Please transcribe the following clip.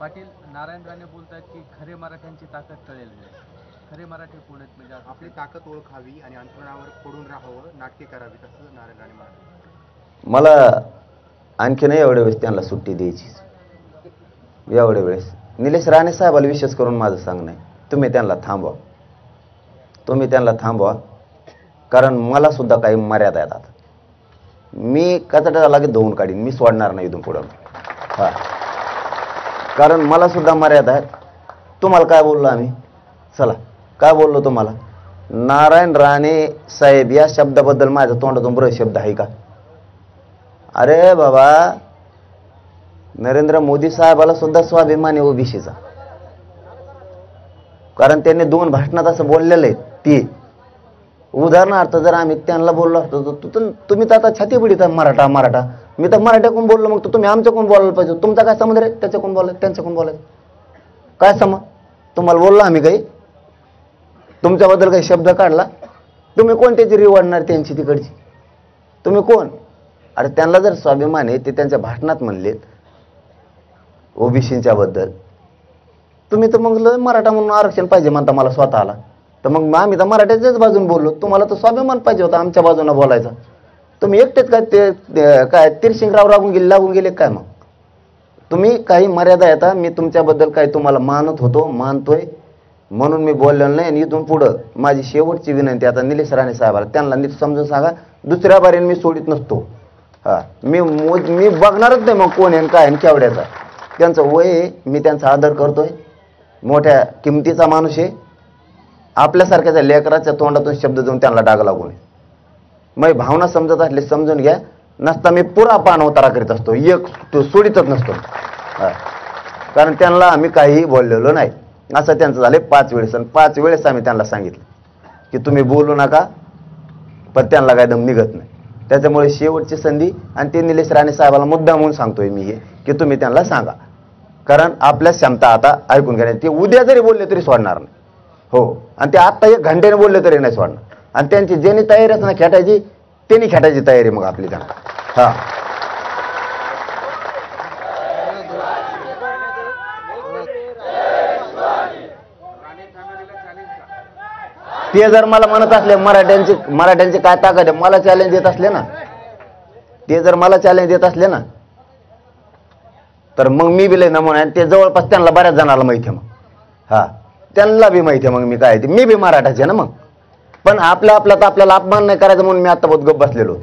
पाटील नारायण राणे बोलतात की खरे मराठ्यांची ताकद कळेल. खरे मराठी कोण आहेत म्हणजे आपली ताकद ओळखावी आणि अंतरावर पडून राहावं, नाटके करावी, तसं नारायण राणे म्हणाले. मला आणखी नाही एवढ्या वेळेस त्यांना सुट्टी द्यायची. एवढ्या वेळेस निलेश राणे साहेबाला विशेष करून माझं सांगणं आहे, तुम्ही त्यांना थांबवा. तुम्ही त्यांना थांबवा, कारण मला सुद्धा काही मर्यादा आहेत. आता मी कचड्याला लागेल धुवून काढीन, मी सोडणार नाही इथून पुढं. हां, कारण मला सुद्धा मर्यादा आहेत. तुम्हाला काय बोललो आम्ही? चला, काय बोललो तुम्हाला? नारायण राणे साहेब या शब्दाबद्दल माझ्या तोंडातून बरं शब्द आहे का? अरे बाबा, नरेंद्र मोदी साहेबाला सुद्धा स्वाभिमान आहे ओबीसीचा, कारण त्यांनी 2 भाषणात असं बोललेलं आहे. ती उदाहरणार्थ जर आम्ही त्यांना बोललो असतो तर तुम्ही तर आता छाती बिडीत मराठा मराठा, मी तर मराठ्याकडून बोललो, मग तुम्ही आमच्याकडून बोलायला पाहिजे. तुमचा काय संबंध रे त्याच्याकडून बोलायचं त्यांच्याकडून बोलायचं? काय समज? तुम्हाला बोललो आम्ही काही? तुमच्याबद्दल काही शब्द काढला? तुम्ही कोण त्याची रिवडणार त्यांची तिकडची? तुम्ही कोण? अरे त्यांना जर स्वाभिमान आहे, ते त्यांच्या भाषणात म्हणलेत ओबीसीच्या बद्दल, तुम्ही तर मग मराठा म्हणून आरक्षण पाहिजे म्हणता मला स्वतःला, तर मग आम्ही तर मराठ्याच्याच बाजून बोललो. तुम्हाला तर स्वाभिमान पाहिजे होता आमच्या बाजूने बोलायचा. तुम्ही एकटेच काय ते काय तिरशिंगराव लागून गेले काय? मग तुम्ही काही मर्यादा येता. मी तुमच्याबद्दल काही तुम्हाला मानत होतो, मानतोय, म्हणून मी बोललेलो नाही. आणि इथून पुढं माझी शेवटची विनंती आता निलेश राणे साहेबाला, त्यांना नीट समजून सांगा, दुसऱ्या बारीने मी सोडित नसतो. हां, मी बघणारच नाही मग कोण आहे काय आणि केवढ्याचा. त्यांचं वय आहे, मी त्यांचा आदर करतोय, मोठ्या किमतीचा माणूस आहे. आपल्यासारख्याच्या लेकराच्या तोंडातून शब्द देऊन त्यांना डाग लागू नये. मग भावना समजत असले समजून घ्या, नसता मी पुरा पान उतारा करीत असतो, एक तो सोडितच नसतो. कारण त्यांना आम्ही काहीही बोललेलो नाही. असं त्यांचं झालं 5 वेळेस, आणि 5 वेळेस आम्ही त्यांना सांगितलं की तुम्ही बोलू नका, पण त्यांना काय दम निघत नाही. त्याच्यामुळे शेवटची संधी, आणि ते निलेश राणे साहेबाला मुद्दा म्हणून सांगतोय मी हे, की तुम्ही त्यांना सांगा, कारण आपल्या क्षमता आता ऐकून घ्या. ते उद्या जरी बोलले तरी सोडणार नाही. हो, आणि ते आत्ता 1 घंट्याने बोलले तरी नाही सोडणार. आणि त्यांची ज्यांनी तयारी असणार खेटायची त्यांनी खेटायची तयारी मग आपली त्यांना. हां, ते जर मला म्हणत असले मराठ्यांची काय ताकद आहे, मला चॅलेंज देत असले ना, ते जर मला चॅलेंज देत असले ना, तर मग मी बी लय नमुना आहे. ते जवळपास त्यांना बऱ्याच जणांना माहिती आहे. मग हां, त्यांना बी माहिती आहे मग मी काय ते, मी बी मराठाचे ना. मग पण आपल्याला अपमान नाही करायचं म्हणून मी आता बहुत गप्प बसलेलो.